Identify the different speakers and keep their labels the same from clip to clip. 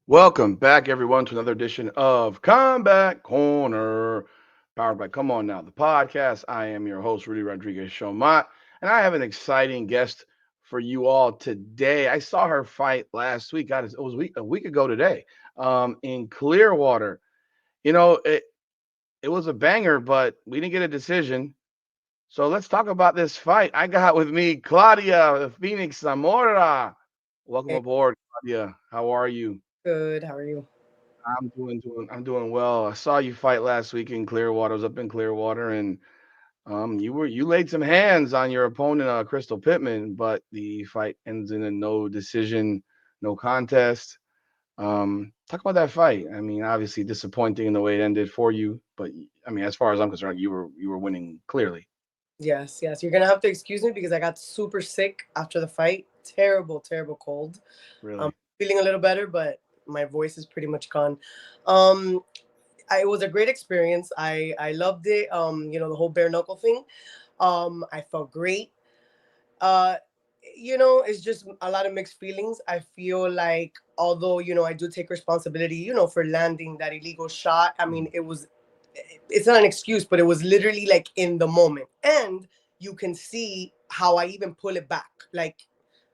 Speaker 1: Welcome back, everyone, to another edition of Comeback Corner, powered by Come On Now, the podcast. I am your host, Rudy Rodriguez Showmont, and I have an exciting guest for you all today. I saw her fight last week. God, it was a week ago today, in Clearwater. You know, it was a banger, but we didn't get a decision. So let's talk about this fight. I got with me Claudia Phoenix Zamora. Welcome
Speaker 2: Hey,
Speaker 1: aboard, Claudia. How are you?
Speaker 2: good. How are you?
Speaker 1: I'm doing well. I saw you fight last week in Clearwater. I was up in Clearwater, and you laid some hands on your opponent, Crystal Pittman, but the fight ends in a no decision, no contest. Talk about that fight. I mean, obviously disappointing in the way it ended for you, but I mean, as far as I'm concerned, you were winning clearly.
Speaker 2: Yes, yes. You're gonna have to excuse me because I got super sick after the fight. Terrible, terrible cold. I'm
Speaker 1: Really.
Speaker 2: feeling a little better, but my voice is pretty much gone. Um, it was a great experience. I loved it. The whole bare knuckle thing. I felt great. Uh, it's just a lot of mixed feelings. I feel like although I do take responsibility, for landing that illegal shot. I mean, it's not an excuse, but it was literally like in the moment. And you can see how I even pull it back. Like,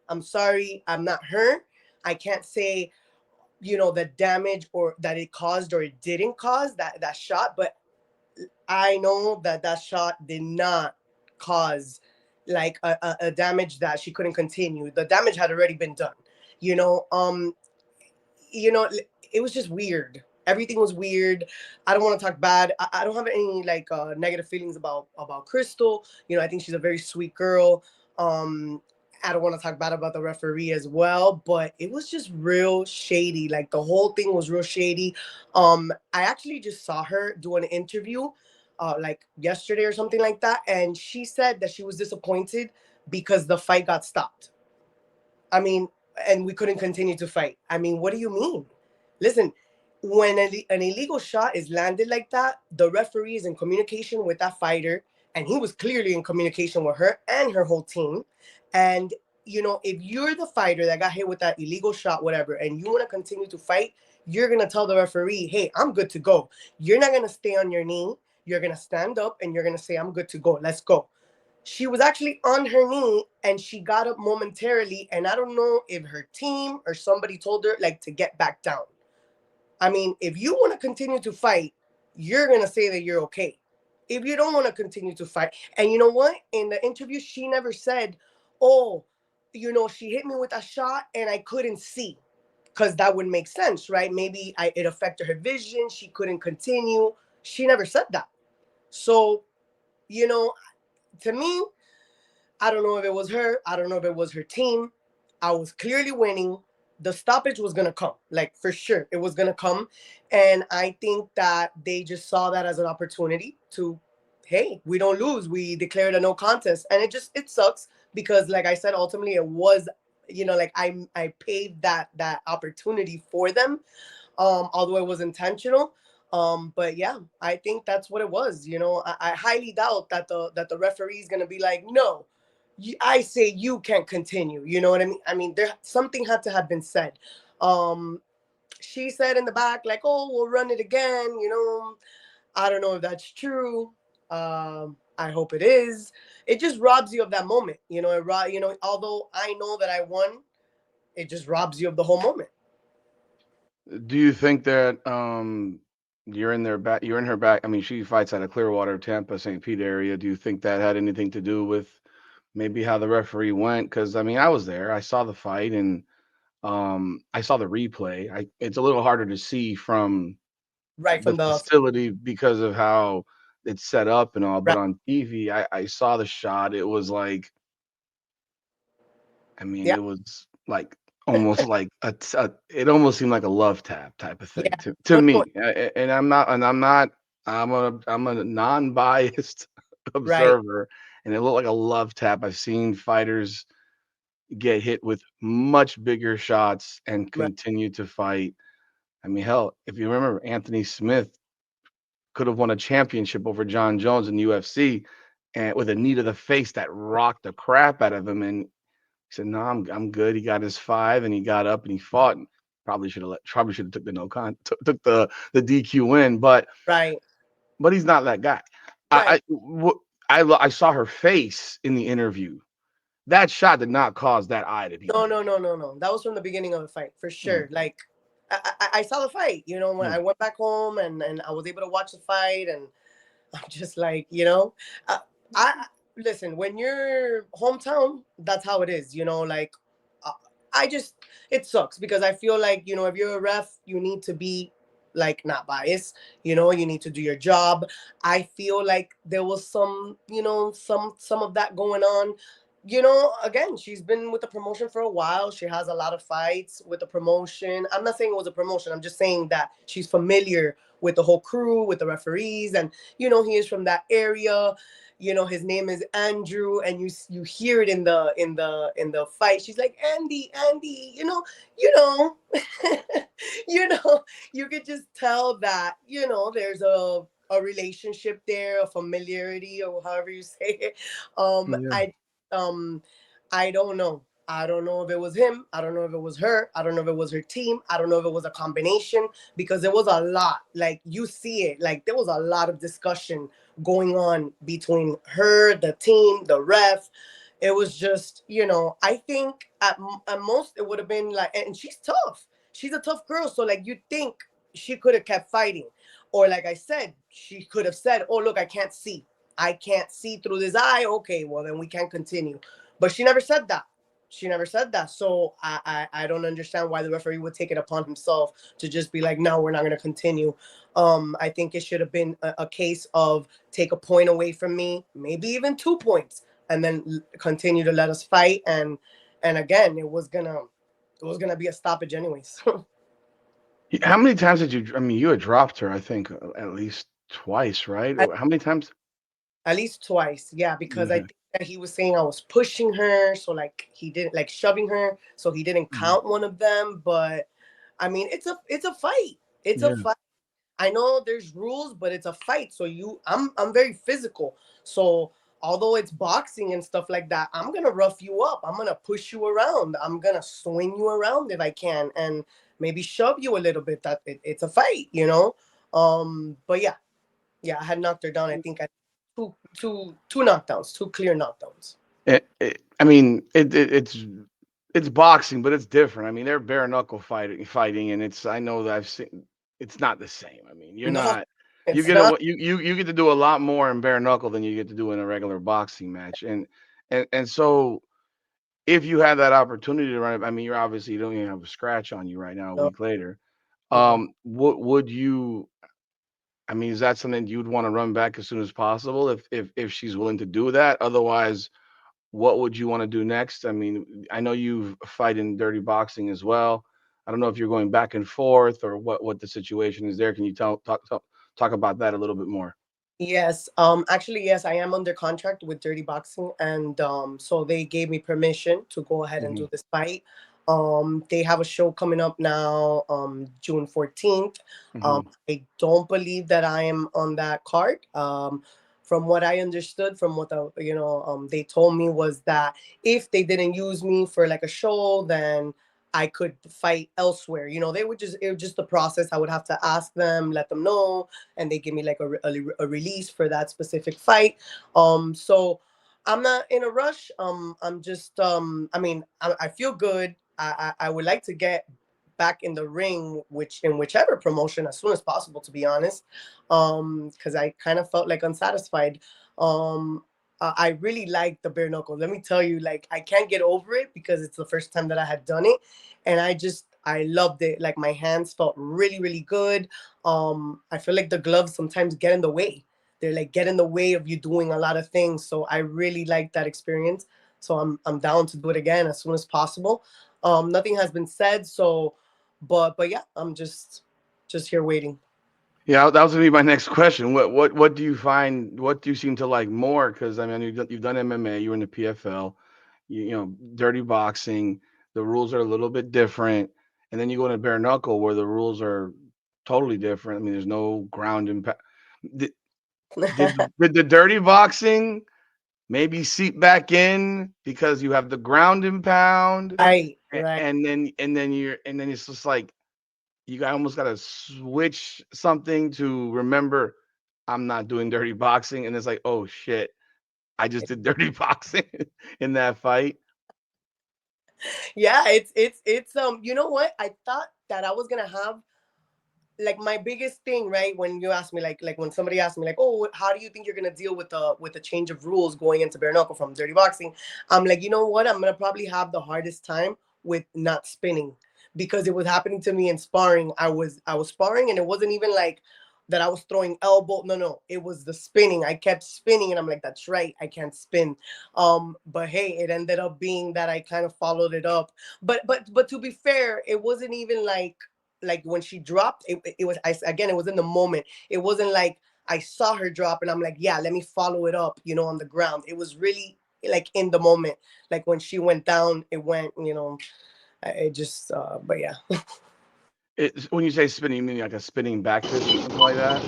Speaker 2: I'm sorry, I'm not her. I can't say, the damage or that it caused or it didn't cause that shot, but I know that shot did not cause like a damage that she couldn't continue. The damage had already been done. You know, um, you know, it was just weird. Everything was weird. I don't want to talk bad. I don't have any like negative feelings about Crystal. I think she's a very sweet girl. Um, I don't want to talk bad about the referee as well, but it was just real shady. Like the whole thing was real shady. I actually just saw her do an interview, like yesterday or something like that, and she said that she was disappointed because the fight got stopped. I mean, and we couldn't continue to fight. I mean, what do you mean? Listen, when an illegal shot is landed like that, the referee is in communication with that fighter, and he was clearly in communication with her and her whole team. And, if you're the fighter that got hit with that illegal shot, whatever, and you want to continue to fight, you're going to tell the referee, hey, I'm good to go. You're not going to stay on your knee. You're going to stand up and you're going to say, I'm good to go. Let's go. She was actually on her knee and she got up momentarily, and I don't know if her team or somebody told her like to get back down. I mean, if you want to continue to fight, you're going to say that you're okay. If you don't want to continue to fight, and you know what, in the interview she never said, oh, she hit me with a shot and I couldn't see, because that would make sense, right? Maybe it affected her vision, she couldn't continue. She never said that. So, you know to me, I don't know if it was her. I don't know if it was her team. I was clearly winning. The stoppage was going to come, like for sure. It was going to come. And I think that they just saw that as an opportunity to, hey, we don't lose. We declared a no contest. And it sucks because, like I said, ultimately it was, like I paved that opportunity for them, although it was intentional. But yeah, I think that's what it was. I highly doubt that the referee is gonna be like, no, I say you can't continue. You know what I mean? I mean, there something had to have been said. Um, she said in the back, like, "Oh, we'll run it again." I don't know if that's true. I hope it is. It just robs you of that moment. Although I know that I won, it just robs you of the whole moment.
Speaker 1: Do you think that you're in her back? I mean, she fights out of Clearwater, Tampa, St. Pete area. Do you think that had anything to do with maybe how the referee went? Because I mean, I was there. I saw the fight and I saw the replay. It's a little harder to see from
Speaker 2: Right
Speaker 1: the
Speaker 2: from the
Speaker 1: facility because of how it's set up and all, but
Speaker 2: right,
Speaker 1: on TV, I saw the shot. It was like, I mean,
Speaker 2: yeah,
Speaker 1: it was like almost like it almost seemed like a love tap type of thing
Speaker 2: yeah.
Speaker 1: to
Speaker 2: No, no,
Speaker 1: me. I'm a non-biased
Speaker 2: right,
Speaker 1: observer, and it looked like a love tap. I've seen fighters get hit with much bigger shots and
Speaker 2: right,
Speaker 1: continue to fight. I mean, hell, if you remember, Anthony Smith could have won a championship over John Jones in UFC, and with a knee to the face that rocked the crap out of him. And he said, "No, I'm good." He got his five, and he got up and he fought. Probably should have took the no con took the DQ win,
Speaker 2: Right.
Speaker 1: but he's not that guy.
Speaker 2: Right.
Speaker 1: I saw her face in the interview. That shot did not cause that eye to be
Speaker 2: No,
Speaker 1: big.
Speaker 2: no, no, no, no. That was from the beginning of the fight for
Speaker 1: Mm,
Speaker 2: sure. Like I saw the fight. You know, when I
Speaker 1: mm,
Speaker 2: went back home and I was able to watch the fight, and I'm just like, uh, I listen. When you're hometown, that's how it is. Like uh, I just it sucks because I feel like if you're a ref, you need to be like not biased. You need to do your job. I feel like there was some of that going on. Again, she's been with the promotion for a while. She has a lot of fights with the promotion. I'm not saying it was a promotion. I'm just saying that she's familiar with the whole crew, with the referees, and he is from that area. His name is Andrew, and you hear it in the fight. She's like, Andy, Andy, you know, you could just tell that there's a relationship there, a familiarity, or however you say it.
Speaker 1: yeah,
Speaker 2: Um, I don't know. I don't know if it was him. I don't know if it was her. I don't know if it was her team. I don't know if it was a combination because there was a lot. Like you see it. Like there was a lot of discussion going on between her, the team, the ref. It was just, I think at most it would have been like, and she's tough. She's a tough girl. So like you think she could have kept fighting. Or like I said, she could have said, oh, look, I can't see. I can't see through this eye. Okay, well then we can't continue. But she never said that. She never said that. So I don't understand why the referee would take it upon himself to just be like, no, we're not going to continue. I think it should have been a case of take a point away from me, maybe even 2 points, and then continue to let us fight. And again, it was gonna be a stoppage anyways.
Speaker 1: how many times did you? I mean, you had dropped her. I think at least twice, right?
Speaker 2: at,
Speaker 1: Or how many times?
Speaker 2: at least twice, yeah, because I
Speaker 1: Okay.
Speaker 2: think that he was saying I was pushing her, so like he didn't like shoving her, so he didn't
Speaker 1: Mhm.
Speaker 2: count one of them. But I mean, it's a fight. It's a
Speaker 1: Yeah.
Speaker 2: fight. I know there's rules, but it's a fight. So I'm very physical. So although it's boxing and stuff like that, I'm gonna rough you up. I'm gonna push you around. I'm gonna swing you around if I can, and maybe shove you a little bit. That it's a fight. But yeah, yeah, I had knocked her down. I think I two knockdowns, two clear knockdowns.
Speaker 1: I mean, it's boxing, but it's different. I mean, they're bare knuckle fighting, and I know that I've seen. It's not the same. I mean, you're
Speaker 2: No,
Speaker 1: not. You
Speaker 2: it's
Speaker 1: get
Speaker 2: not.
Speaker 1: you get to do a lot more in bare knuckle than you get to do in a regular boxing match, and so if you had that opportunity to run it, I mean, you're obviously you don't even have a scratch on you right now. A
Speaker 2: No,
Speaker 1: week later,
Speaker 2: no.
Speaker 1: would you? I mean, is that something you'd want to run back as soon as possible if she's willing to do that? Otherwise, what would you want to do next? I mean, I know you fight in dirty boxing as well. I don't know if you're going back and forth or what the situation is there. Can you talk about that a little bit more?
Speaker 2: Yes, actually, yes, I am under contract with Dirty Boxing, and so they gave me permission to go ahead and
Speaker 1: Hmm.
Speaker 2: do this fight. They have a show coming up now, June 14th.
Speaker 1: Hmm.
Speaker 2: I don't believe that I am on that card. From what I understood, from what they told me was that if they didn't use me for like a show, then I could fight elsewhere. They would it was just the process. I would have to ask them, let them know, and they give me like a release for that specific fight. So I'm not in a rush. I'm just I mean, I feel good. I would like to get back in the ring, whichever promotion as soon as possible, to be honest. Because I kind of felt like unsatisfied. I really like the bare knuckle. Let me tell you, like I can't get over it because it's the first time that I had done it, and I loved it. Like my hands felt really really good. I feel like the gloves sometimes get in the way. They're like get in the way of you doing a lot of things. So I really like that experience. So I'm down to do it again as soon as possible. Nothing has been said, so but yeah, I'm just here waiting.
Speaker 1: Yeah, that was gonna be my next question. What do you find? What do you seem to like more? Because I mean, you've done MMA, you were in the PFL, dirty boxing. The rules are a little bit different, and then you go into bare knuckle where the rules are totally different. I mean, there's no ground impact. Did the dirty boxing maybe seep back in because you have the ground and pound,
Speaker 2: Right, right.
Speaker 1: and then it's just like almost got to switch something to remember I'm not doing dirty boxing, and it's like, oh shit, I just did dirty boxing in that fight.
Speaker 2: Yeah, it's you know what? I thought that I was gonna have like my biggest thing, right? When you ask me, like when somebody asked me, like, oh, how do you think you're gonna deal with the change of rules going into bare knuckle from dirty boxing? I'm like, you know what? I'm gonna probably have the hardest time with not spinning because it was happening to me in sparring. I was sparring, and it wasn't even like that I was throwing elbow. No, no, it was the spinning. I kept spinning, and I'm like, that's right, I can't spin. But hey, it ended up being that I kind of followed it up. But to be fair, it wasn't even like when she dropped it was again, it was in the moment. It wasn't like I saw her drop and I'm like, yeah, let me follow it up, on the ground. It was really like in the moment. Like when she went down, it went, it just but yeah.
Speaker 1: When you say spinning, you mean like a spinning back fist or something like that?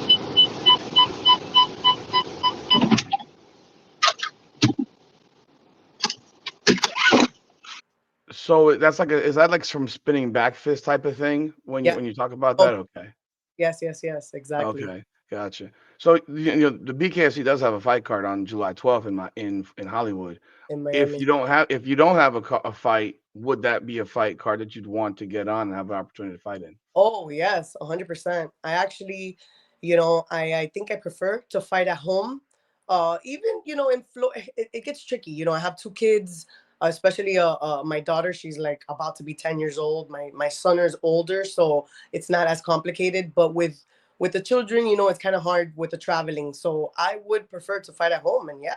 Speaker 1: So that's like is that like some spinning back fist type of thing when you
Speaker 2: Yeah.
Speaker 1: when you talk about
Speaker 2: Oh,
Speaker 1: that? Okay.
Speaker 2: yes, yes, yes, exactly.
Speaker 1: Okay, gotcha. So the BKFC does have a fight card on July 12th in Hollywood.
Speaker 2: In
Speaker 1: If you
Speaker 2: Miami.
Speaker 1: don't have if you don't have a fight, would that be a fight card that you'd want to get on and have an opportunity to fight in?
Speaker 2: Oh yes, 100%. I actually, I think I prefer to fight at home. Even in it gets tricky. I have two kids, especially my daughter. She's like about to be 10 years old. My son is older, so it's not as complicated. But with the children, it's kind of hard with the traveling. So I would prefer to fight at home, and yeah,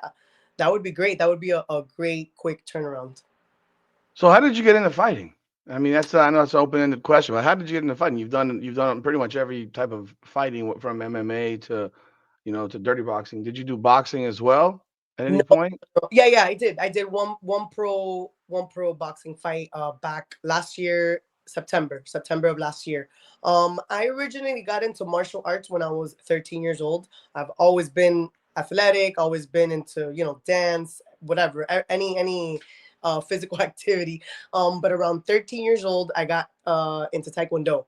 Speaker 2: that would be great. That would be a great quick turnaround.
Speaker 1: So how did you get into fighting? I mean, I know it's an open-ended question, but how did you get into fighting? You've done pretty much every type of fighting from MMA to to dirty boxing. Did you do boxing as well at any
Speaker 2: No,
Speaker 1: point?
Speaker 2: yeah, yeah, I did. I did one pro boxing fight back last year, September of last year. I originally got into martial arts when I was 13 years old. I've always been athletic, always been into, dance, whatever, any physical activity. But around 13 years old, I got into taekwondo.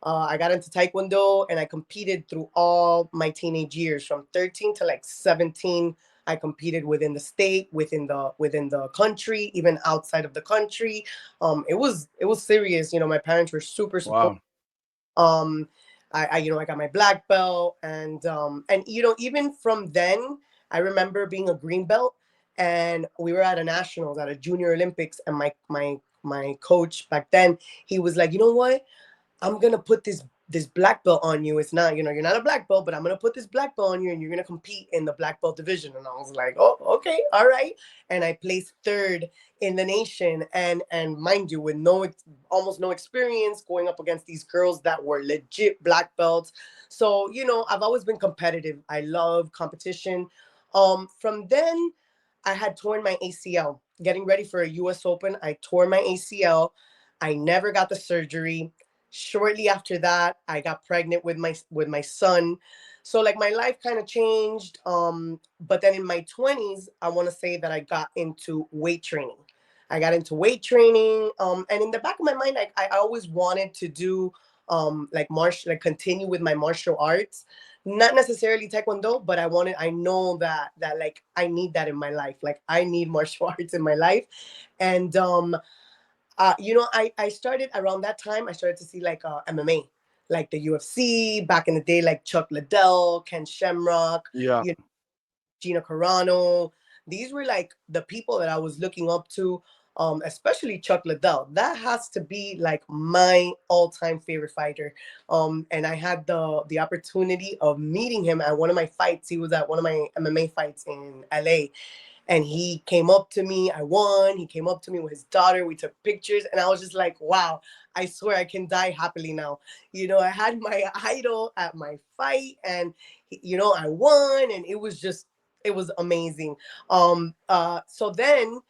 Speaker 2: I got into taekwondo and I competed through all my teenage years from 13 to like 17. I competed within the state, within the country, even outside of the country. It was serious. My parents were super supportive.
Speaker 1: Wow.
Speaker 2: Um, I got my black belt, and even from then, I remember being a green belt, and we were at a nationals at a junior Olympics, and my coach back then, he was like, you know what? I'm gonna put this black belt on you. It's not, you're not a black belt, but I'm gonna put this black belt on you, and you're gonna compete in the black belt division. And I was like, oh, okay, all right. And I placed third in the nation, and mind you, with almost no experience, going up against these girls that were legit black belts. So I've always been competitive. I love competition. From then, I had torn my ACL. Getting ready for a U.S. Open, I tore my ACL. I never got the surgery. Shortly after that, I got pregnant with my son. So like my life kind of changed. But then in my 20s, I want to say that I got into weight training. I got into weight training. And in the back of my mind, I always wanted to do like continue with my martial arts. Not necessarily taekwondo, but I know that like I need that in my life. Like I need martial arts in my life. And I started around that time. I started to see like MMA, like the UFC back in the day, like Chuck Liddell, Ken Shamrock,
Speaker 1: Yeah.
Speaker 2: you know, Gina Carano. These were like the people that I was looking up to, especially Chuck Liddell. That has to be like my all-time favorite fighter. And I had the opportunity of meeting him at one of my fights. He was at one of my MMA fights in LA, and he came up to me. I won. He came up to me with his daughter. We took pictures, and I was just like, wow, I swear I can die happily now. I had my idol at my fight, and I won, and it was amazing. So then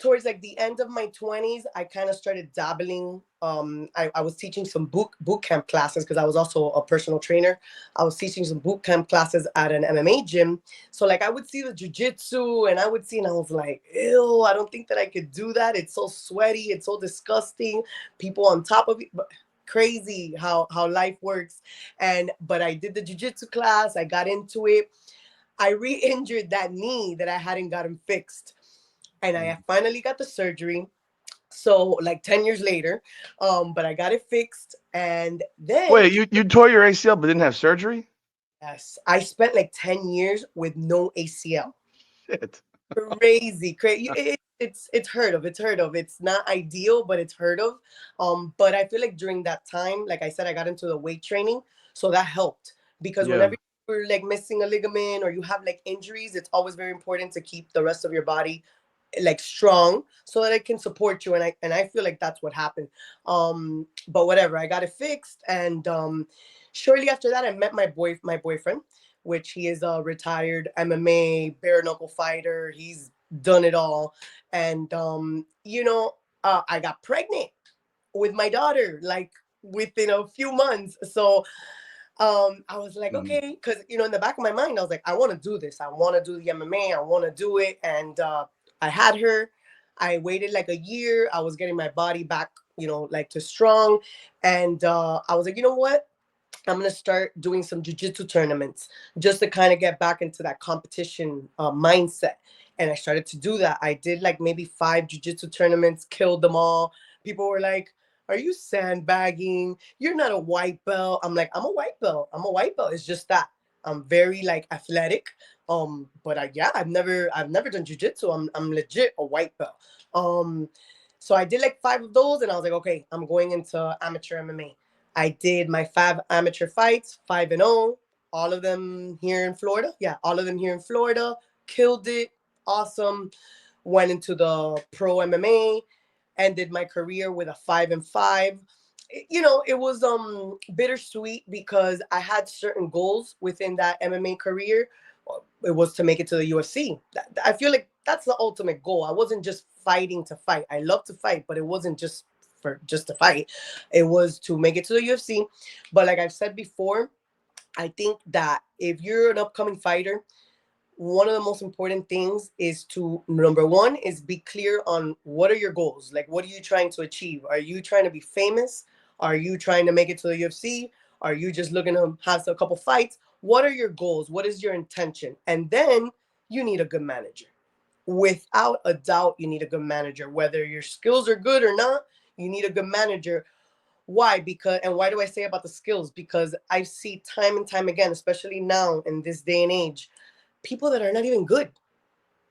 Speaker 2: towards like the end of my 20s, I kind of started dabbling. I was teaching some boot camp classes because I was also a personal trainer. I was teaching some boot camp classes at an MMA gym. So like I would see the jujitsu and I would see, and I was like, ew, I don't think that I could do that. It's so sweaty. It's so disgusting. People on top of it. But crazy how life works. And but I did the jujitsu class. I got into it. I re-injured that knee that I hadn't gotten fixed, and I finally got the surgery. So like 10 years later, but I got it fixed. And then,
Speaker 1: Wait, you tore your ACL but didn't have surgery?
Speaker 2: yes, I spent like 10 years with no ACL.
Speaker 1: Shit.
Speaker 2: Crazy. It's heard of. It's heard of. It's not ideal, but it's heard of. But I feel like during that time, like I said, I got into the weight training, so that helped because
Speaker 1: Yeah.
Speaker 2: whenever you're like missing a ligament or you have like injuries, it's always very important to keep the rest of your body like strong so that it can support you. And I feel like that's what happened. But whatever, I got it fixed. And shortly after that, I met my boyfriend, which he is a retired MMA bare knuckle fighter. He's done it all. And I got pregnant with my daughter like within a few months. So I was like,
Speaker 1: Mm.
Speaker 2: okay, because in the back of my mind, I was like, I want to do this. I want to do the MMA. I want to do it. And I had her. I waited like a year. I was getting my body back, like to strong. And I was like, you know what? I'm gonna start doing some jujitsu tournaments just to kind of get back into that competition mindset. And I started to do that. I did like maybe 5 jujitsu tournaments, killed them all. People were like, "Are you sandbagging? You're not a white belt." I'm like, "I'm a white belt. I'm a white belt. It's just that I'm very like athletic." But I've never done jujitsu. I'm legit a white belt. Um, so I did like 5 of those, and I was like, okay, I'm going into amateur MMA. I did my 5 amateur fights, 5-0, all of them here in Florida. Yeah, all of them here in Florida. Killed it. Awesome. Went into the pro MMA, ended my career with a 5-5. It was bittersweet because I had certain goals within that MMA career. It was to make it to the UFC. I feel like that's the ultimate goal. I wasn't just fighting to fight. I love to fight, but it wasn't just to fight. It was to make it to the UFC. But like I've said before, I think that if you're an upcoming fighter, one of the most important things is to number one is be clear on what are your goals. Like, what are you trying to achieve? Are you trying to be famous? Are you trying to make it to the UFC? Are you just looking to have a couple fights? What are your goals? What is your intention? And then you need a good manager. Without a doubt, you need a good manager. Whether your skills are good or not, you need a good manager. Why? And why do I say about the skills? Because I see time and time again, especially now in this day and age, people that are not even good.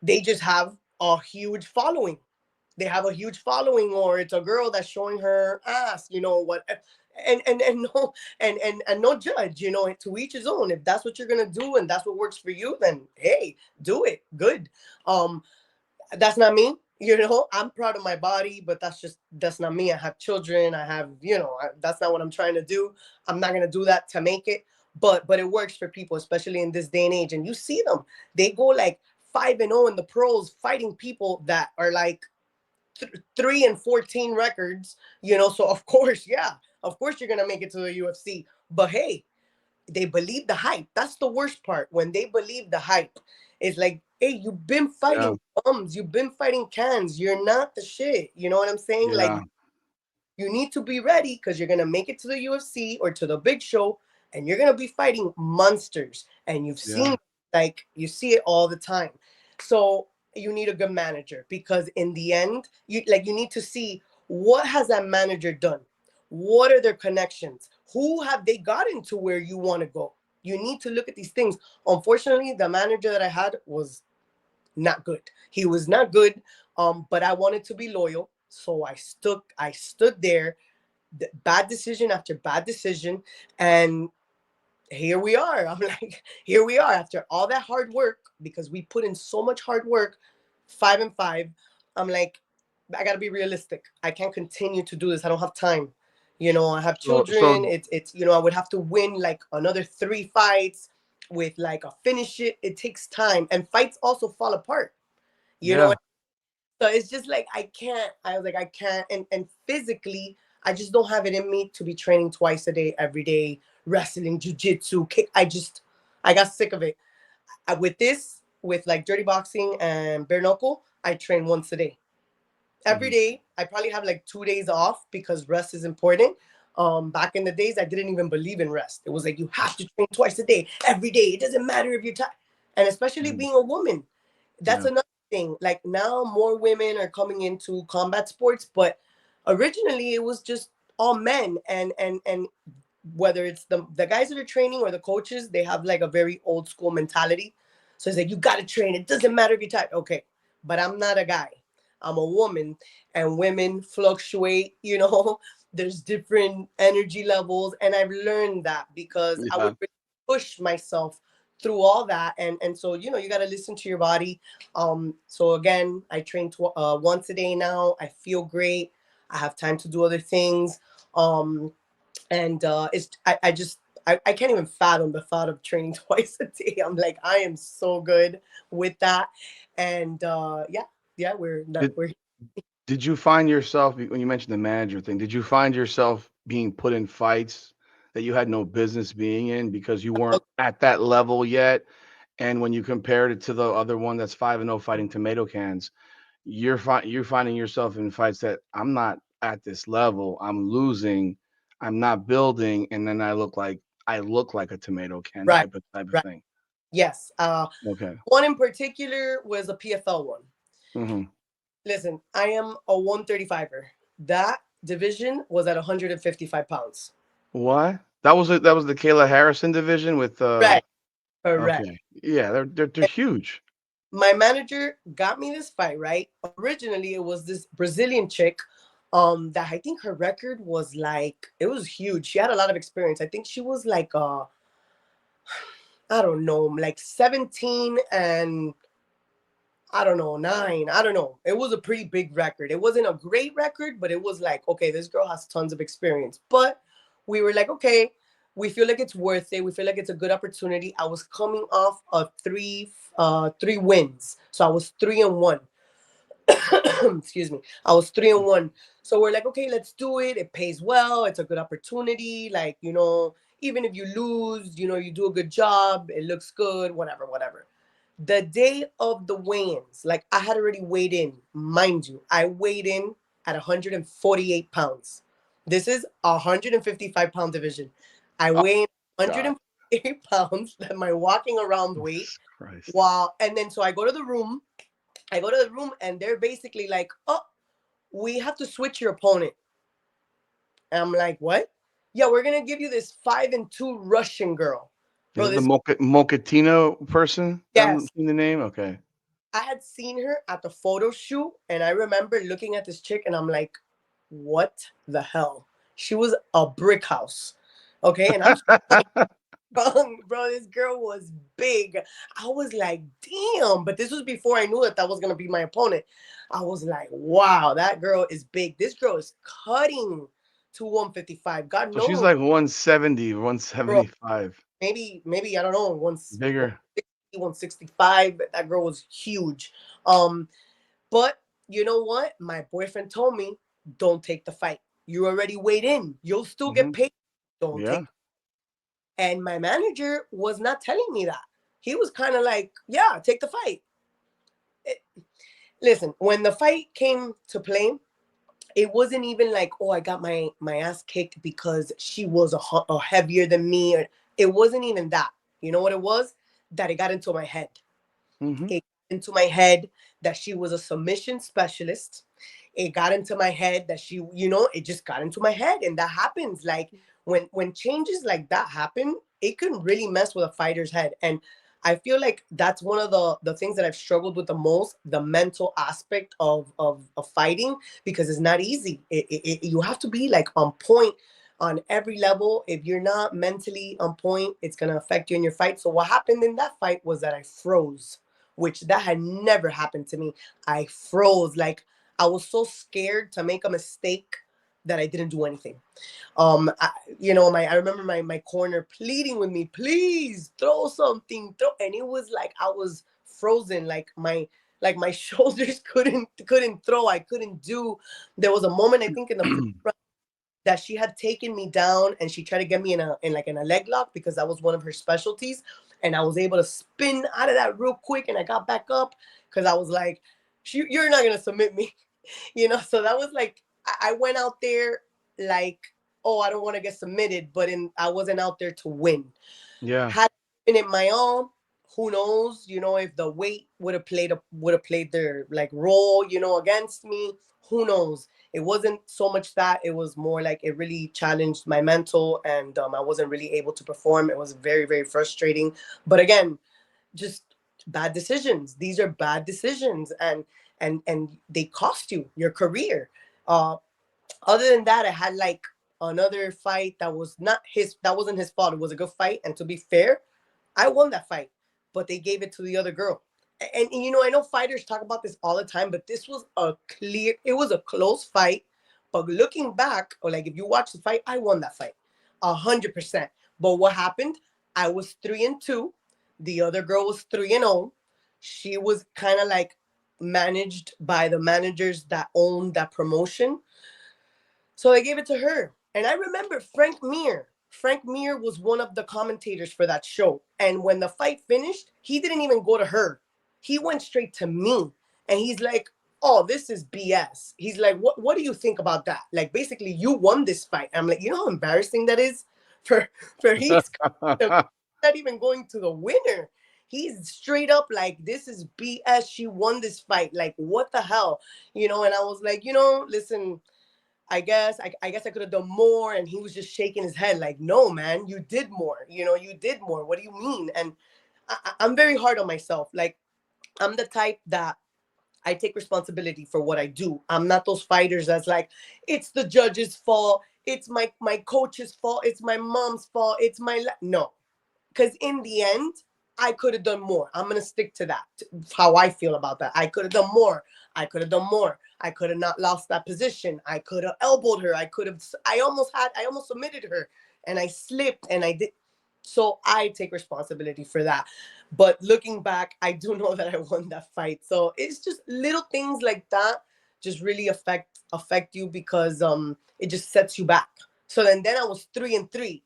Speaker 2: They just have a huge following. They have a huge following, or it's a girl that's showing her ass, what, and no, and no judge, to each his own. If that's what you're gonna do and that's what works for you, then hey, do it. Good. Um, that's not me. I'm proud of my body, but that's not me. I have children. I have, that's not what I'm trying to do. I'm not gonna do that to make it. But it works for people, especially in this day and age. And you see them, they go like 5-0 in the pros, fighting people that are like 3-14 records. So of course, yeah, of course you're gonna make it to the UFC. But hey, they believe the hype. That's the worst part. When they believe the hype, it's like, hey, you've been
Speaker 1: Yeah.
Speaker 2: fighting bums, you've been fighting cans. You're not the shit. You know what I'm saying? Like,
Speaker 1: Yeah.
Speaker 2: you need to be ready because you're gonna make it to the UFC or to the big show, and you're gonna be fighting monsters. And
Speaker 1: Yeah.
Speaker 2: you see it all the time. So you need a good manager because in the end, you need to see what has that manager done. What are their connections? Who have they gotten to where you want to go? You need to look at these things. Unfortunately, the manager that I had was not good. He was not good. But I wanted to be loyal, so I stood there, bad decision after bad decision, and here we are. I'm like, here we are after all that hard work because we put in so much hard work, 5-5. I'm like, I gotta be realistic. I can't continue to do this. I don't have time. I have
Speaker 1: So
Speaker 2: children. I would have to win like another 3 fights with like a finish it. It takes time, and fights also fall apart. You know
Speaker 1: yeah.
Speaker 2: what? So it's just like I can't. I was like I can't, and physically I just don't have it in me to be training twice a day, every day, wrestling, jujitsu, kick. I got sick of it. With this, with like dirty boxing and bare knuckle, I train once a day. Every
Speaker 1: Mhm.
Speaker 2: day. I probably have like 2 days off because rest is important. Back in the days, I didn't even believe in rest. It was like you have to train twice a day, every day. It doesn't matter if you're tired. And especially
Speaker 1: Mhm.
Speaker 2: being a woman, that's
Speaker 1: Yeah.
Speaker 2: another thing. Like now, more women are coming into combat sports, but originally it was just all men. And whether it's the guys that are training or the coaches, they have like a very old school mentality. So it's like you got to train. It doesn't matter if you're tired. Okay, but I'm not a guy. I'm a woman, and women fluctuate. There's different energy levels, and I've learned that because I would
Speaker 1: Yeah.
Speaker 2: really push myself through all that, and so you got to listen to your body. So again, I train once a day now. I feel great. I have time to do other things. And I just I can't even fathom the thought of training twice a day. I'm like I am so good with that, and yeah,
Speaker 1: Did
Speaker 2: we're
Speaker 1: Did you find yourself when you mentioned the manager thing? Did you find yourself being put in fights that you had no business being in because you weren't at that level yet? And when you compared it to the other one that's 5-0 fighting tomato cans, you're finding yourself in fights that I'm not at this level. I'm losing. I'm not building, and then I look like a tomato can
Speaker 2: right,
Speaker 1: type of
Speaker 2: right.
Speaker 1: thing.
Speaker 2: Yes.
Speaker 1: Okay.
Speaker 2: One in particular was a PFL one.
Speaker 1: Hmm.
Speaker 2: Listen, I am a 135er. That division was at 155 pounds.
Speaker 1: What? That was the Kayla Harrison division with
Speaker 2: Correct. Correct.
Speaker 1: okay. Yeah, they're huge.
Speaker 2: My manager got me this fight, right? Originally, it was this Brazilian chick. That I think her record was like it was huge. She had a lot of experience. I think she was like I don't know, like 17 and I don't know, 9. I don't know. It was a pretty big record. It wasn't a great record, but it was like, okay, this girl has tons of experience. But we were like, okay, we feel like it's worth it. We feel like it's a good opportunity. I was coming off of three wins. So I was 3-1. Excuse me. I was 3-1. So we're like, okay, let's do it. It pays well. It's a good opportunity. Like, even if you lose, you do a good job. It looks good, whatever, whatever. The day of the weigh-ins, like I had already weighed in, mind you, I weighed in at 148 pounds. This is a 155-pound division. I
Speaker 1: Oh
Speaker 2: weigh in
Speaker 1: God,
Speaker 2: 148 pounds, that my walking around weight.
Speaker 1: Jesus Christ.
Speaker 2: While and then so I go to the room. I go to the room and they're basically like, "Oh, we have to switch your opponent." And I'm like, "What?" "Yeah, we're gonna give you this 5-2 Russian girl,
Speaker 1: Is
Speaker 2: bro."
Speaker 1: it the
Speaker 2: This
Speaker 1: Mocatino person that I'm
Speaker 2: Yes,
Speaker 1: seeing the name? Okay.
Speaker 2: I had seen her at the photo shoot, and I remember looking at this chick, and I'm like, "What the hell?" She was a brick house, okay, and I'm strong, bro. This girl was big. I was like, "Damn!" But this was before I knew that that was gonna be my opponent. I was like, "Wow, that girl is big. This girl is cutting to 155. God
Speaker 1: So she's
Speaker 2: knows,
Speaker 1: like 170,
Speaker 2: bro.
Speaker 1: 175.
Speaker 2: Maybe I don't know,
Speaker 1: Bigger.
Speaker 2: 165. That girl was huge. Um, But you know what? My boyfriend told me, don't take the fight. You already weighed in. You'll still get
Speaker 1: Hmm.
Speaker 2: paid. Don't
Speaker 1: Yeah.
Speaker 2: take. And my manager was not telling me that. He was kind of like, yeah, take the fight. It- Listen, when the fight came to play, it wasn't even like, oh, I got my ass kicked because she was a heavier than me. Or, it wasn't even that. You know what it was? That it got into my head.
Speaker 1: Hmm.
Speaker 2: It got into my head that she was a submission specialist. It got into my head that it just got into my head, and that happens. Like when changes like that happen, it can really mess with a fighter's head. And I feel like that's one of the things that I've struggled with the most, the mental aspect of fighting, because it's not easy. You have to be like on point on every level. If you're not mentally on point, it's going to affect you in your fight. So what happened in that fight was that I froze, which that had never happened to me. I froze. Like I was so scared to make a mistake that I didn't do anything. I remember my corner pleading with me, please throw something, throw, and it was like I was frozen. Like Like my shoulders couldn't throw. I couldn't do. There was a moment, I think, in the first round that she had taken me down and she tried to get me in a leg lock because that was one of her specialties. And I was able to spin out of that real quick and I got back up because I was like, you're not gonna submit me. So that was like I went out there like, oh, I don't want to get submitted, but I wasn't out there to win.
Speaker 1: Yeah.
Speaker 2: Had been in my own, who knows, if the weight would have played their like role, against me, who knows. It wasn't so much that, it was more like it really challenged my mental, and I wasn't really able to perform. It was very, very frustrating. But again, just bad decisions. These are bad decisions, and they cost you your career. Uh, Other than that, I had like another fight that wasn't his fault. It was a good fight, and to be fair, I won that fight, but they gave it to the other girl. And I know fighters talk about this all the time, but it was a close fight. But looking back, or like if you watch the fight, I won that fight, 100%. But what happened? I was 3-2. The other girl was 3-0. She was kind of like managed by the managers that owned that promotion, so they gave it to her. And I remember Frank Mir. Frank Mir was one of the commentators for that show. And when the fight finished, he didn't even go to her. He went straight to me. And he's like, oh, this is BS. He's like, what do you think about that? Like, basically, you won this fight. I'm like, you know how embarrassing that is for he's not even going to the winner. He's straight up like, this is BS. She won this fight. Like, what the hell? And I was like, listen, I guess I could have done more. And he was just shaking his head like, no, man, you did more. You did more. What do you mean? And I'm very hard on myself. Like, I'm the type that I take responsibility for what I do. I'm not those fighters that's like, it's the judge's fault. It's my coach's fault. It's my mom's fault. No, because in the end, I could have done more. I'm gonna stick to that. How I feel about that. I could have done more. I could have done more. I could have not lost that position. I could have elbowed her. I could have. I almost submitted her, and I slipped, and I did. So I take responsibility for that. But looking back, I do know that I won that fight. So it's just little things like that just really affect you, because it just sets you back. So then I was 3-3.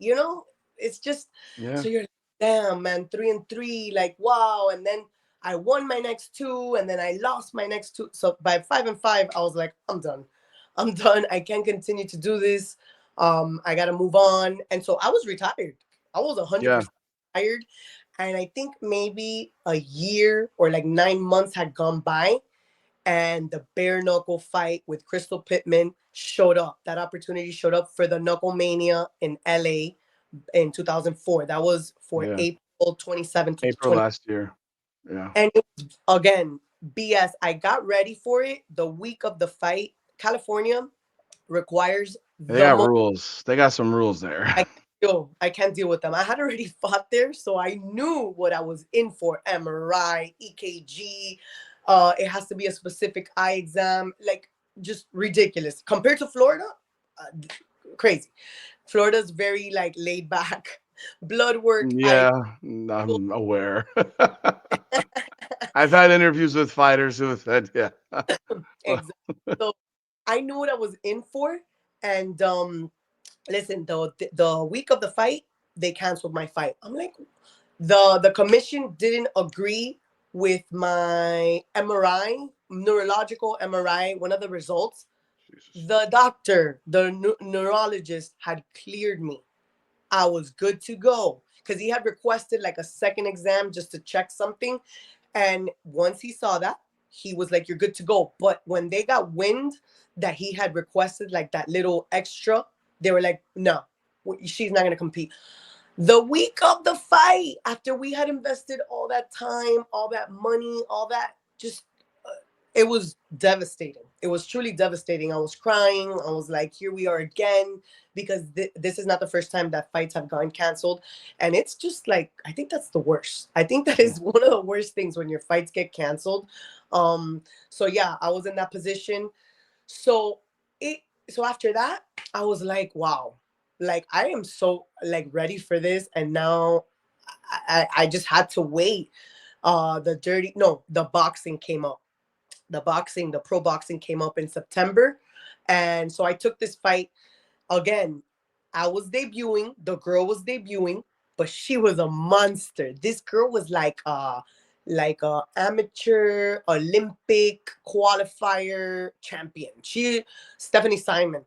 Speaker 2: It's just,
Speaker 1: Yeah.
Speaker 2: so you're like, damn, man, 3-3, like, wow. And then I won my next two, and then I lost my next two. So by 5-5, I was like, I'm done. I'm done. I can't continue to do this. I gotta move on. And so I was retired. I was
Speaker 1: Yeah.
Speaker 2: 100% retired. And I think maybe a year or like 9 months had gone by, and the bare knuckle fight with Crystal Pittman showed up. That opportunity showed up for the Knuckle Mania in LA in 2004. That was for
Speaker 1: Yeah.
Speaker 2: April 27th to
Speaker 1: April
Speaker 2: 20.
Speaker 1: last year. Yeah.
Speaker 2: And it was, again, BS. I got ready for it the week of the fight. California requires
Speaker 1: They
Speaker 2: the
Speaker 1: got
Speaker 2: most.
Speaker 1: rules. They got some rules there.
Speaker 2: I can't deal with them. I had already fought there, so I knew what I was in for. MRI, EKG. It has to be a specific eye exam. Like, just ridiculous compared to Florida. Uh, Crazy. Florida's very like laid back. Blood work. I
Speaker 1: Yeah, I'm aware. I've had interviews with fighters who have said, yeah. Well,
Speaker 2: exactly. So I knew what I was in for, and listen, the week of the fight, they canceled my fight. I'm like, the commission didn't agree with my MRI, neurological MRI, one of the results.
Speaker 1: Jesus.
Speaker 2: The doctor, the neurologist had cleared me. I was good to go because he had requested like a second exam just to check something. And once he saw that, he was like, you're good to go. But when they got wind that he had requested like that little extra, they were like, no, she's not going to compete. The week of the fight, after we had invested all that time, all that money, all that, just it was devastating. It was truly devastating. I was crying. I was like, here we are again, because this is not the first time that fights have gone canceled. And it's just like, I think that's the worst. I think that
Speaker 1: Yeah.
Speaker 2: is one of the worst things, when your fights get canceled. So yeah, I was in that position. So it so after that, I was like, wow, like I am so like ready for this. And now I just had to wait. The boxing came up. The pro boxing came up in September. And so I took this fight again. I was debuting, the girl was debuting, but she was a monster. This girl was like a amateur Olympic qualifier champion. Stephanie Simon.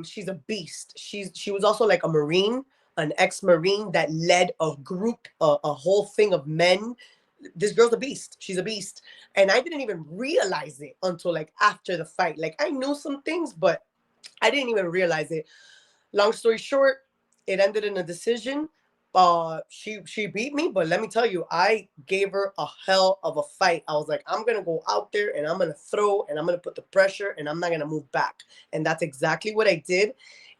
Speaker 2: She's a beast. She was also like a Marine, an ex-Marine that led a group, a whole thing of men. This girl's a beast. She's a beast. And I didn't even realize it until like after the fight. Like I knew some things, but I didn't even realize it. Long story short, it ended in a decision. She beat me, but let me tell you, I gave her a hell of a fight. I was like, I'm gonna go out there and I'm gonna throw and I'm gonna put the pressure and I'm not gonna move back. And that's exactly what I did.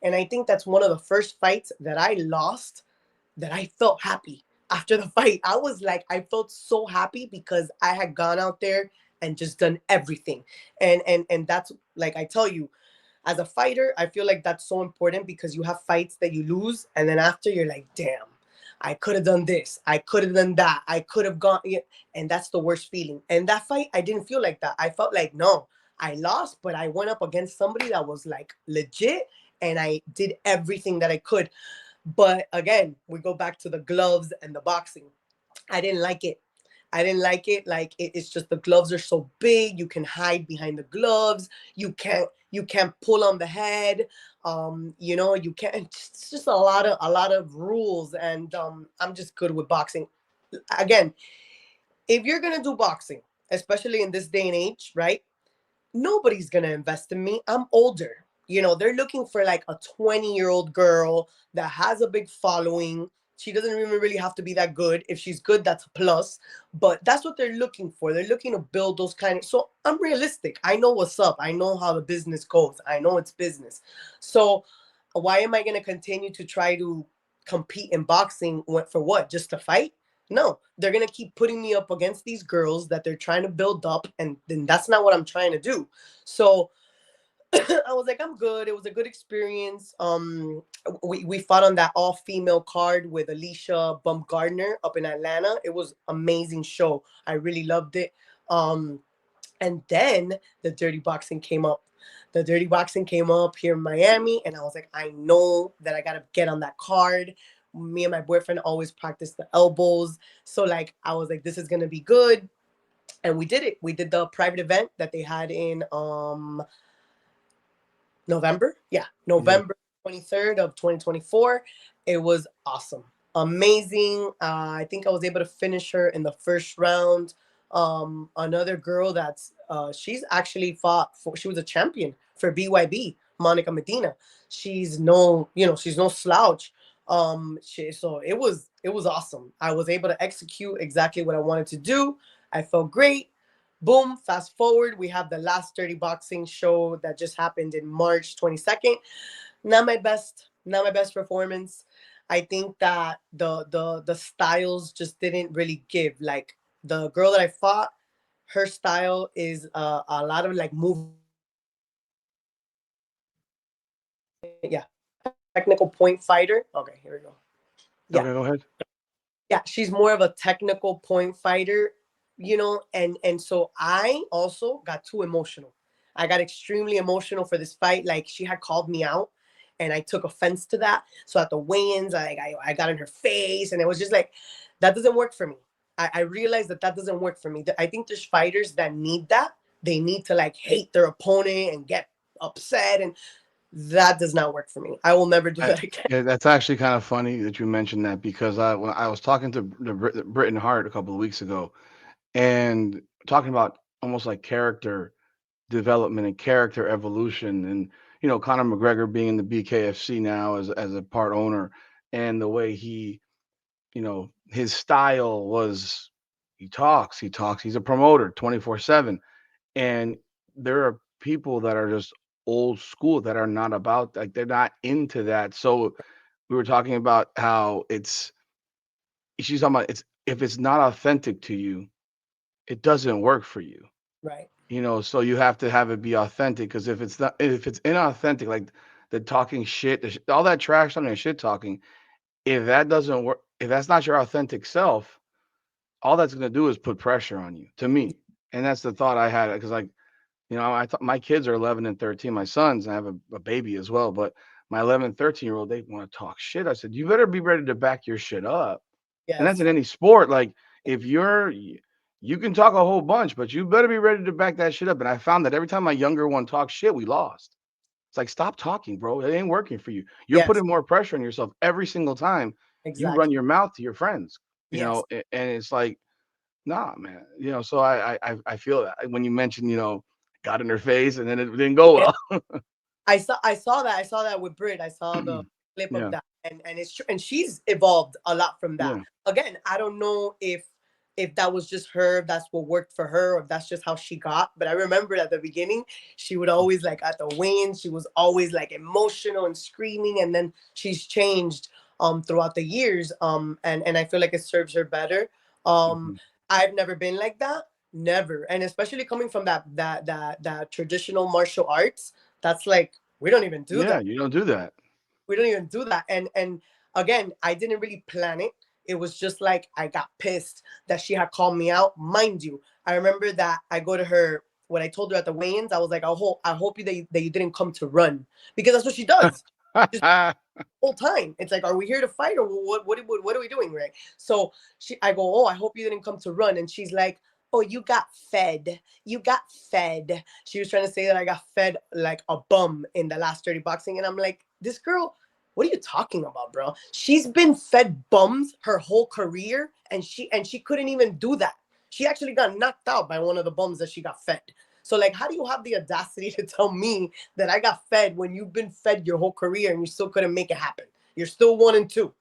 Speaker 2: And I think that's one of the first fights that I lost that I felt happy after the fight. I was like, I felt so happy because I had gone out there and just done everything. And that's like I tell you, as a fighter, I feel like that's so important because you have fights that you lose, and then after you're like, damn, I could have done this, I could have done that, I could have gone, and that's the worst feeling. And that fight, I didn't feel like that. I felt like, no, I lost, but I went up against somebody that was like legit, and I did everything that I could. But again, we go back to the gloves and the boxing. I didn't like it. I didn't like it. Like it's just the gloves are so big. You can hide behind the gloves. You can't pull on the head. You can't. It's just a lot of rules. And I'm just good with boxing. Again, if you're gonna do boxing, especially in this day and age, right? Nobody's gonna invest in me. I'm older. They're looking for like a 20-year-old girl that has a big following. She doesn't even really have to be that good. If she's good, that's a plus. But that's what they're looking for. They're looking to build those kind of. So I'm realistic. I know what's up. I know how the business goes. I know it's business. So why am I gonna continue to try to compete in boxing for what? Just to fight? No, they're gonna keep putting me up against these girls that they're trying to build up, and then that's not what I'm trying to do. So I was like, I'm good. It was a good experience. We fought on that all-female card with Alicia Baumgardner up in Atlanta. It was amazing show. I really loved it. Um, and then the dirty boxing came up. The dirty boxing came up here in Miami, and I was like, I know that I gotta get on that card. Me and my boyfriend always practice the elbows. So like I was like, this is gonna be good. And we did it. We did the private event that they had in November. Yeah,
Speaker 1: Yeah.
Speaker 2: November 23rd of 2024. It was awesome. Amazing. I think I was able to finish her in the first round. Another girl she's actually she was a champion for BYB, Monica Medina. She's no slouch. So it was awesome. I was able to execute exactly what I wanted to do. I felt great. Boom, fast forward, we have the last Dirty Boxing show that just happened in March 22nd. Not my best performance. I think that the styles just didn't really give. Like the girl that I fought, her style is a lot of like movement. Yeah, technical point fighter. Okay, here we go. Yeah,
Speaker 1: Okay, go ahead.
Speaker 2: yeah, she's more of a technical point fighter, and so I also got too emotional. I got extremely emotional for this fight. Like she had called me out and I took offense to that. So at the weigh-ins, I got in her face and it was just like, that doesn't work for me. I realized that doesn't work for me. I think there's fighters that need that. They need to like hate their opponent and get upset, and that does not work for me. I will never do
Speaker 1: I,
Speaker 2: that again.
Speaker 1: yeah, that's actually kind of funny that you mentioned that because when I was talking to Britton Hart a couple of weeks ago and talking about almost like character development and character evolution, and Conor McGregor being in the BKFC now as a part owner, and the way his style was, he talks, he's a promoter 24/7, and there are people that are just old school that are not about, like, they're not into that. So we were talking about how she's talking about, it's if it's not authentic to you, it doesn't work for you.
Speaker 2: Right,
Speaker 1: So you have to have it be authentic, because if it's inauthentic, like the talking shit, all that trash talking and shit talking, if that doesn't work, if that's not your authentic self, all that's gonna do is put pressure on you, to me. And that's the thought I had, because like I thought my kids are 11 and 13. My sons, I have a baby as well, but my 11 and 13-year-old, they want to talk shit. I said, you better be ready to back your shit up. And that's
Speaker 2: Yes.
Speaker 1: in any sport. Like if you can talk a whole bunch, but you better be ready to back that shit up. And I found that every time my younger one talks shit, we lost. It's like, stop talking, bro. It ain't working for you. You're
Speaker 2: Yes.
Speaker 1: putting more pressure on yourself every single time you run
Speaker 2: Exactly.
Speaker 1: your mouth to your friends,
Speaker 2: Yes.
Speaker 1: and it's like, nah, man. So I feel that when you mentioned, got in her face and then it didn't go
Speaker 2: Yeah.
Speaker 1: well.
Speaker 2: I saw that with Brit. I saw the clip of
Speaker 1: Yeah,
Speaker 2: that, and it's true. And she's evolved a lot from that.
Speaker 1: yeah.
Speaker 2: Again, I don't know if that was just her, if that's what worked for her, or if that's just how she got. But I remember at the beginning, she would always like at the weigh-ins, she was always like emotional and screaming, and then she's changed throughout the years. And I feel like it serves her better. Um,
Speaker 1: Mhm.
Speaker 2: I've never been like that. Never. And especially coming from that traditional martial arts, that's like we don't even do
Speaker 1: Yeah,
Speaker 2: that.
Speaker 1: you don't do that.
Speaker 2: We don't even do that. And again, I didn't really plan it. It was just like I got pissed that she had called me out. Mind you, I remember that I go to her when I told her at the weigh-ins, I was like, I hope that you didn't come to run, because that's what she does whole time. It's like, are we here to fight, or what are we doing, right? So I go, oh, I hope you didn't come to run, and she's like, oh, you got fed. You got fed. She was trying to say that I got fed like a bum in the last 30 boxing, and I'm like, this girl. What are you talking about, bro? She's been fed bums her whole career, and she couldn't even do that. She actually got knocked out by one of the bums that she got fed. So like, how do you have the audacity to tell me that I got fed when you've been fed your whole career and you still couldn't make it happen? You're still 1-2,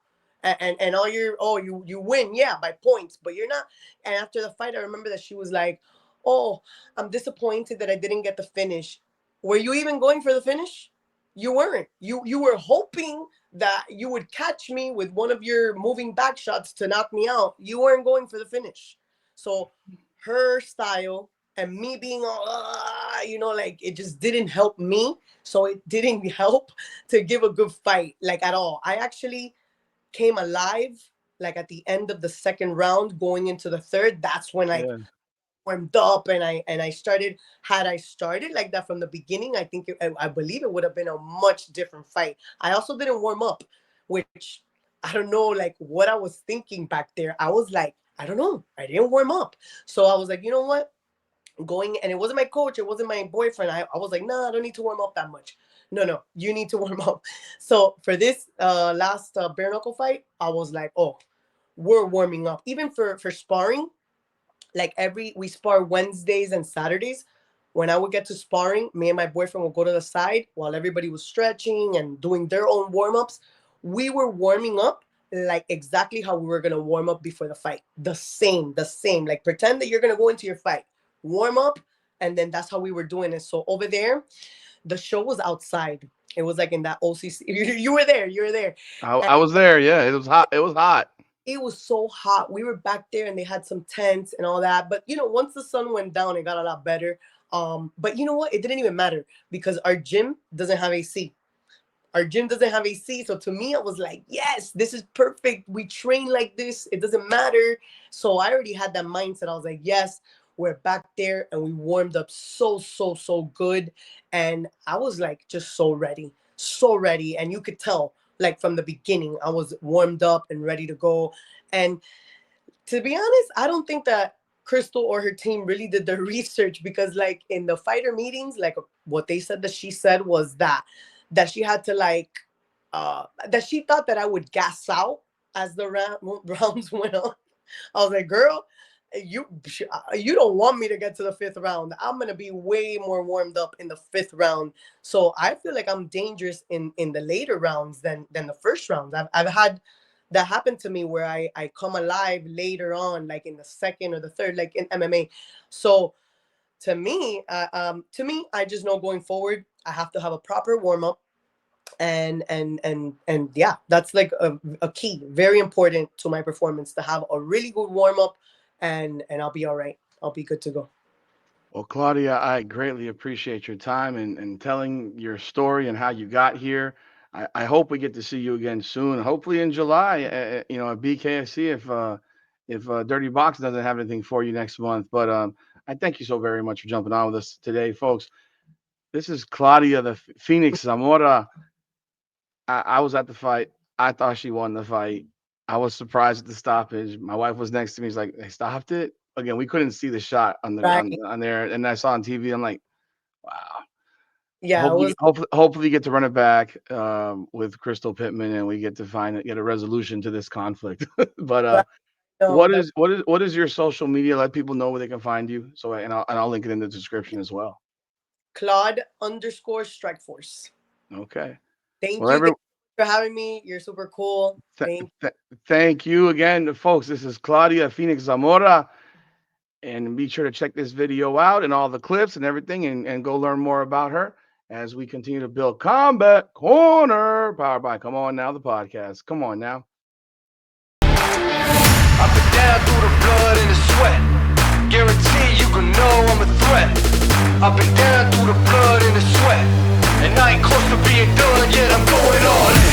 Speaker 2: and all your you win, yeah, by points, but you're not. And after the fight, I remember that she was like, "Oh, I'm disappointed that I didn't get the finish." Were you even going for the finish? You weren't. You were hoping that you would catch me with one of your moving back shots to knock me out. You weren't going for the finish. So her style and me being all, like it just didn't help me. So it didn't help to give a good fight, like at all. I actually came alive, like at the end of the second round, going into the third. That's when I
Speaker 1: Yeah,
Speaker 2: warmed up, and I started. Had I started like that from the beginning, I think I believe it would have been a much different fight. I also didn't warm up, which I don't know, like what I was thinking back there. I was like, I don't know, I didn't warm up. So I was like, you know what, going, and it wasn't my coach, it wasn't my boyfriend. I was like, nah, I don't need to warm up that much. No, no, you need to warm up. So for this last bare knuckle fight, I was like, oh, we're warming up. Even for sparring, like every we spar Wednesdays and Saturdays. When I would get to sparring, me and my boyfriend would go to the side while everybody was stretching and doing their own warm-ups. We were warming up like exactly how we were gonna warm up before the fight. The same. Like pretend that you're gonna go into your fight, warm up, and then that's how we were doing it. So over there, the show was outside. It was like in that OCC. You were there. You were there.
Speaker 1: I was there. Yeah, it was hot. It was hot.
Speaker 2: It was so hot. We were back there and they had some tents and all that. But once the sun went down, it got a lot better. But you know what? It didn't even matter because our gym doesn't have AC. Our gym doesn't have AC. So to me, I was like, yes, this is perfect. We train like this. It doesn't matter. So I already had that mindset. I was like, yes, we're back there and we warmed up so, so, so good. And I was like, just so ready, so ready. And you could tell, like from the beginning, I was warmed up and ready to go. And to be honest, I don't think that Crystal or her team really did their research, because like in the fighter meetings, like what they said that she said was that she had to like that she thought that I would gas out as the rounds went on. I was like, girl, you don't want me to get to the fifth round. I'm gonna be way more warmed up in the fifth round. So I feel like I'm dangerous in the later rounds than the first rounds. I've had that happen to me where I come alive later on, like in the second or the third, like in MMA. So to me, I just know going forward, I have to have a proper warm up, and yeah, that's like a key, very important to my performance, to have a really good warm up, and I'll be all right. I'll be good to go.
Speaker 1: Well, Claudia, I greatly appreciate your time and telling your story and how you got here. I hope we get to see you again soon. Hopefully in July, at BKFC if Dirty Box doesn't have anything for you next month. But I thank you so very much for jumping on with us today, folks. This is Claudia the Phoenix Zamora. I was at the fight. I thought she won the fight. I was surprised at the stoppage. My wife was next to me. She's like, "They stopped it." Again, we couldn't see the shot on the
Speaker 2: Right.
Speaker 1: on there, and I saw on TV. I'm like, "Wow."
Speaker 2: Yeah, it
Speaker 1: Hopefully,
Speaker 2: was
Speaker 1: hopefully, you get to run it back with Crystal Pittman, and we get to get a resolution to this conflict. But
Speaker 2: right. No, that
Speaker 1: what is your social media? Let people know where they can find you. So and I'll link it in the description as well.
Speaker 2: Claude_Strikeforce.
Speaker 1: Okay.
Speaker 2: Thank you.
Speaker 1: Wherever.
Speaker 2: Thank you for having me. You're super cool.
Speaker 1: Th-
Speaker 2: Thank
Speaker 1: thank you again, folks. This is Claudia Phoenix Zamora. And be sure to check this video out and all the clips and everything and go learn more about her as we continue to build Combat Corner. Powered by Come On Now, the podcast. Come on now.
Speaker 3: Up and down through the blood and the sweat. Guarantee you can know I'm a threat. Up and down through the blood and the sweat. And I ain't close to being done yet, I'm going all in.